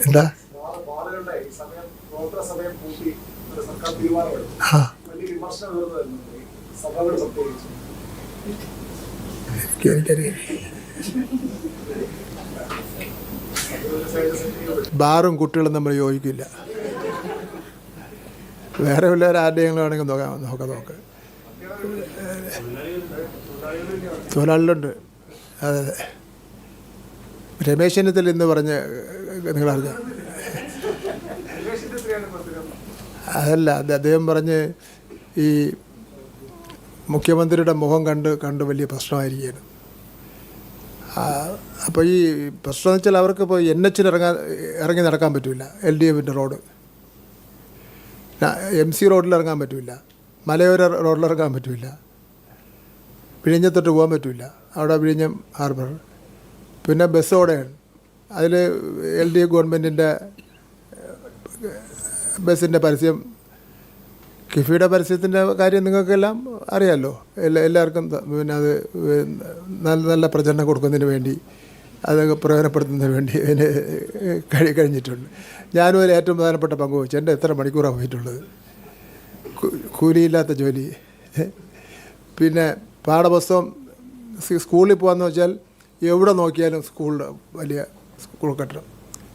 എന്താ ബാറും കുട്ടികളും നമ്മൾ യോജിക്കില്ല. വേറെ വല്ലവരും ആരുടെയെങ്കിലും ആണെങ്കിൽ നോക്ക് തൊഴിലാളികളുണ്ട്. അതെ അതെ. രമേശ് ചെന്നിത്തല ഇന്ന് പറഞ്ഞ് നിങ്ങളറിഞ്ഞ അതല്ല, അദ്ദേഹം പറഞ്ഞ് ഈ മുഖ്യമന്ത്രിയുടെ മുഖം കണ്ട് വലിയ പ്രശ്നമായിരിക്കുകയാണ്. അപ്പോൾ ഈ പ്രശ്നം എന്ന് വെച്ചാൽ അവർക്ക് ഇപ്പോൾ NH ഇറങ്ങി നടക്കാൻ പറ്റില്ല. LDFൻ്റെ റോഡ്, MC റോഡിൽ ഇറങ്ങാൻ പറ്റില്ല, മലയോര റോഡിലിറങ്ങാൻ പറ്റില്ല, വിഴിഞ്ഞത്തോട്ട് പോകാൻ പറ്റില്ല, അവിടെ വിഴിഞ്ഞം ഹാർബർ. പിന്നെ ബസ് ഓടെയാണ്, അതിൽ LDF ഗവൺമെൻറ്റിൻ്റെ ബസ്സിൻ്റെ പരസ്യം, കിഫിയുടെ പരസ്യത്തിൻ്റെ കാര്യം നിങ്ങൾക്കെല്ലാം അറിയാമല്ലോ. എല്ലാവർക്കും പിന്നെ അത് നല്ല പ്രചരണം കൊടുക്കുന്നതിന് വേണ്ടി, അത് പ്രയോജനപ്പെടുത്തുന്നതിന് വേണ്ടി അതിന് കഴിഞ്ഞിട്ടുണ്ട്. ഞാനും അതിൽ ഏറ്റവും പ്രധാനപ്പെട്ട പങ്ക് വഹിച്ചു. എൻ്റെ എത്ര മണിക്കൂറാണ് പോയിട്ടുള്ളത്, കൂലിയില്ലാത്ത ജോലി. പിന്നെ പാഠപുസ്തകം സ്കൂളിൽ പോകാമെന്ന് വെച്ചാൽ എവിടെ നോക്കിയാലും സ്കൂളിൽ വലിയ സ്കൂൾ കെട്ടിടം,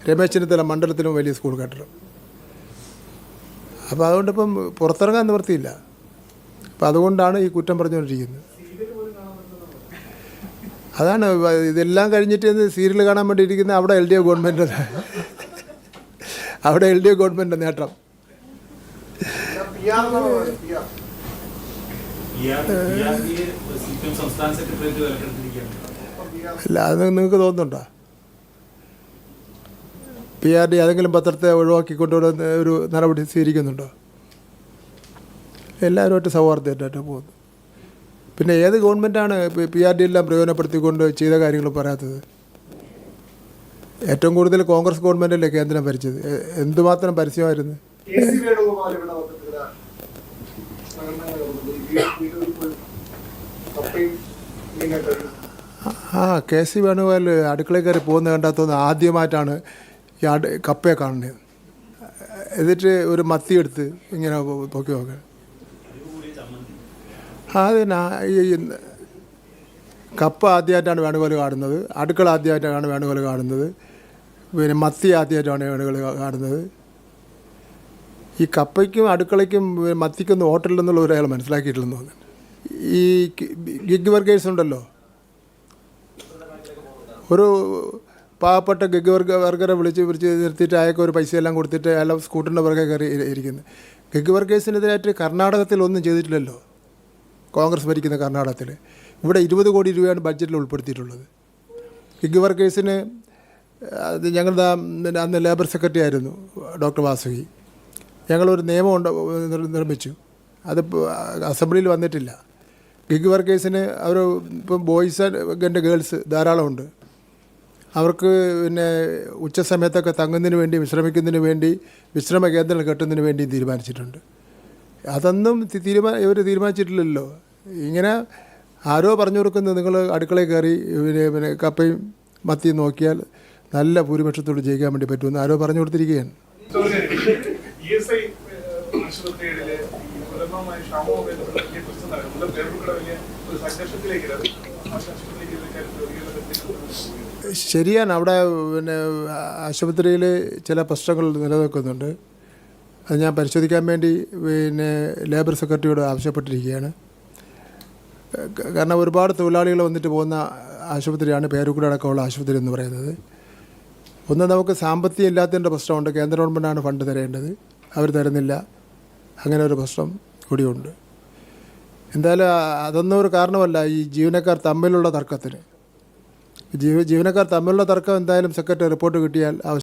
രമേശ് ചെന്നിത്തല മണ്ഡലത്തിലും വലിയ സ്കൂൾ കെട്ടിടം. അപ്പോൾ അതുകൊണ്ടിപ്പം പുറത്തിറങ്ങാൻ നിവൃത്തിയില്ല. അപ്പം അതുകൊണ്ടാണ് ഈ കുറ്റം പറഞ്ഞുകൊണ്ടിരിക്കുന്നത്. അതാണ് ഇതെല്ലാം കഴിഞ്ഞിട്ട് സീരിയൽ കാണാൻ വേണ്ടി ഇരിക്കുന്നത്. അവിടെ LDF ഗവൺമെൻറ്, അവിടെ LDF ഗവൺമെൻറ് നേട്ടം. അല്ല, അത് നിങ്ങൾക്ക് തോന്നുന്നുണ്ടോ? PRD ഏതെങ്കിലും പത്രത്തെ ഒഴിവാക്കിക്കൊണ്ടുവരുന്ന ഒരു നടപടി സ്വീകരിക്കുന്നുണ്ടോ? എല്ലാവരുമായിട്ട് സൗഹാർദ്ദമായിട്ടാണ് പോകുന്നത്. പിന്നെ ഏത് ഗവൺമെൻറ്റാണ് PRD എല്ലാം പ്രയോജനപ്പെടുത്തിക്കൊണ്ട് ചെയ്ത കാര്യങ്ങൾ പറയാത്തത്? ഏറ്റവും കൂടുതൽ കോൺഗ്രസ് ഗവൺമെൻറ്റല്ലേ കേന്ദ്രം ഭരിച്ചത്. എന്തുമാത്രം പരസ്യമായിരുന്നു. KC വേണുഗോപാൽ അടുക്കളയിൽ കയറി പോകുന്ന കണ്ടാൽ ആദ്യമായിട്ടാണ് ഈ കപ്പയെ കാണുന്നത്. എന്നിട്ട് ഒരു മത്തി എടുത്ത് ഇങ്ങനെ പൊക്കി നോക്കുക. അതിനാ ഈ കപ്പ ആദ്യമായിട്ടാണ് വേണുഗോപാൽ കാണുന്നത്, അടുക്കള ആദ്യമായിട്ടാണ് വേണുഗോപാൽ കാണുന്നത്, പിന്നെ മത്തി ആദ്യമായിട്ടാണ് വേണുഗോപാൽ കാണുന്നത്. ഈ കപ്പയ്ക്കും അടുക്കളയ്ക്കും മത്തിക്കൊന്നും ഹോട്ടലിലെന്നുള്ള ഒരാൾ മനസ്സിലാക്കിയിട്ടില്ലെന്ന് തോന്നുന്നു. ഈ ഗിഗ് വർക്കേഴ്സ് ഉണ്ടല്ലോ, ഒരു പാവപ്പെട്ട ഗിഗ് വർക്കറെ വിളിച്ച് നിർത്തിയിട്ട് അയാൾക്ക് ഒരു പൈസയെല്ലാം കൊടുത്തിട്ട് അയാൾ സ്കൂട്ടറിൻ്റെ പുറകെ കയറി ഇരിക്കുന്നത്. ഗിഗ് വർക്കേഴ്സിനെതിരായിട്ട് കർണാടകത്തിൽ ഒന്നും ചെയ്തിട്ടില്ലല്ലോ, കോൺഗ്രസ് ഭരിക്കുന്ന കർണാടകത്തിൽ. ഇവിടെ 20 കോടി രൂപയാണ് ബഡ്ജറ്റിൽ ഉൾപ്പെടുത്തിയിട്ടുള്ളത്. ഗിഗ് വർക്കേഴ്സിന് അത് ഞങ്ങളുടെ അന്ന് ലേബർ സെക്രട്ടറി ആയിരുന്നു ഡോക്ടർ വാസുകി. ഞങ്ങളൊരു നിയമം നിർമ്മിച്ചു, അത് അസംബ്ലിയിൽ വന്നിട്ടില്ല. ഗിഗ് വർക്കേഴ്സിന് അവർ ഇപ്പം ബോയ്സ് ആൻഡ് ഗേൾസ് ധാരാളമുണ്ട്. അവർക്ക് പിന്നെ ഉച്ച സമയത്തൊക്കെ തങ്ങുന്നതിന് വേണ്ടി, വിശ്രമിക്കുന്നതിന് വേണ്ടി വിശ്രമ കേന്ദ്രങ്ങൾ കെട്ടുന്നതിന് വേണ്ടി തീരുമാനിച്ചിട്ടുണ്ട്. അതൊന്നും ഇവർ തീരുമാനിച്ചിട്ടില്ലല്ലോ. ഇങ്ങനെ ആരോ പറഞ്ഞു കൊടുക്കുന്നത് നിങ്ങൾ അടുക്കളയിൽ കയറി പിന്നെ കപ്പയും മത്തിയും നോക്കിയാൽ നല്ല ഭൂരിപക്ഷത്തോട് ജയിക്കാൻ വേണ്ടി പറ്റുമെന്ന് ആരോ പറഞ്ഞു കൊടുത്തിരിക്കുകയാണ്. ശരിയാണ്, അവിടെ പിന്നെ ആശുപത്രിയിൽ ചില പ്രശ്നങ്ങൾ നിലനിൽക്കുന്നുണ്ട്. അത് ഞാൻ പരിശോധിക്കാൻ വേണ്ടി പിന്നെ ലേബർ സെക്രട്ടറിയോട് ആവശ്യപ്പെട്ടിരിക്കുകയാണ്. കാരണം ഒരുപാട് തൊഴിലാളികൾ വന്നിട്ട് പോകുന്ന ആശുപത്രിയാണ് പേരുക്കുടി അടക്കമുള്ള ആശുപത്രി എന്ന് പറയുന്നത്. ഒന്ന് നമുക്ക് സാമ്പത്തികം ഇല്ലാത്തതിൻ്റെ പ്രശ്നമുണ്ട്. കേന്ദ്ര ഗവൺമെൻറ്റാണ് ഫണ്ട് തരേണ്ടത്, അവർ തരുന്നില്ല. അങ്ങനെ ഒരു പ്രശ്നം കൂടിയുണ്ട്. എന്തായാലും അതൊന്നും ഒരു കാരണമല്ല ഈ ജീവനക്കാർ തമ്മിലുള്ള തർക്കത്തിന്. ജീവനക്കാർ തമ്മിലുള്ള തർക്കം എന്തായാലും സെക്രട്ടറി റിപ്പോർട്ട് കിട്ടിയാൽ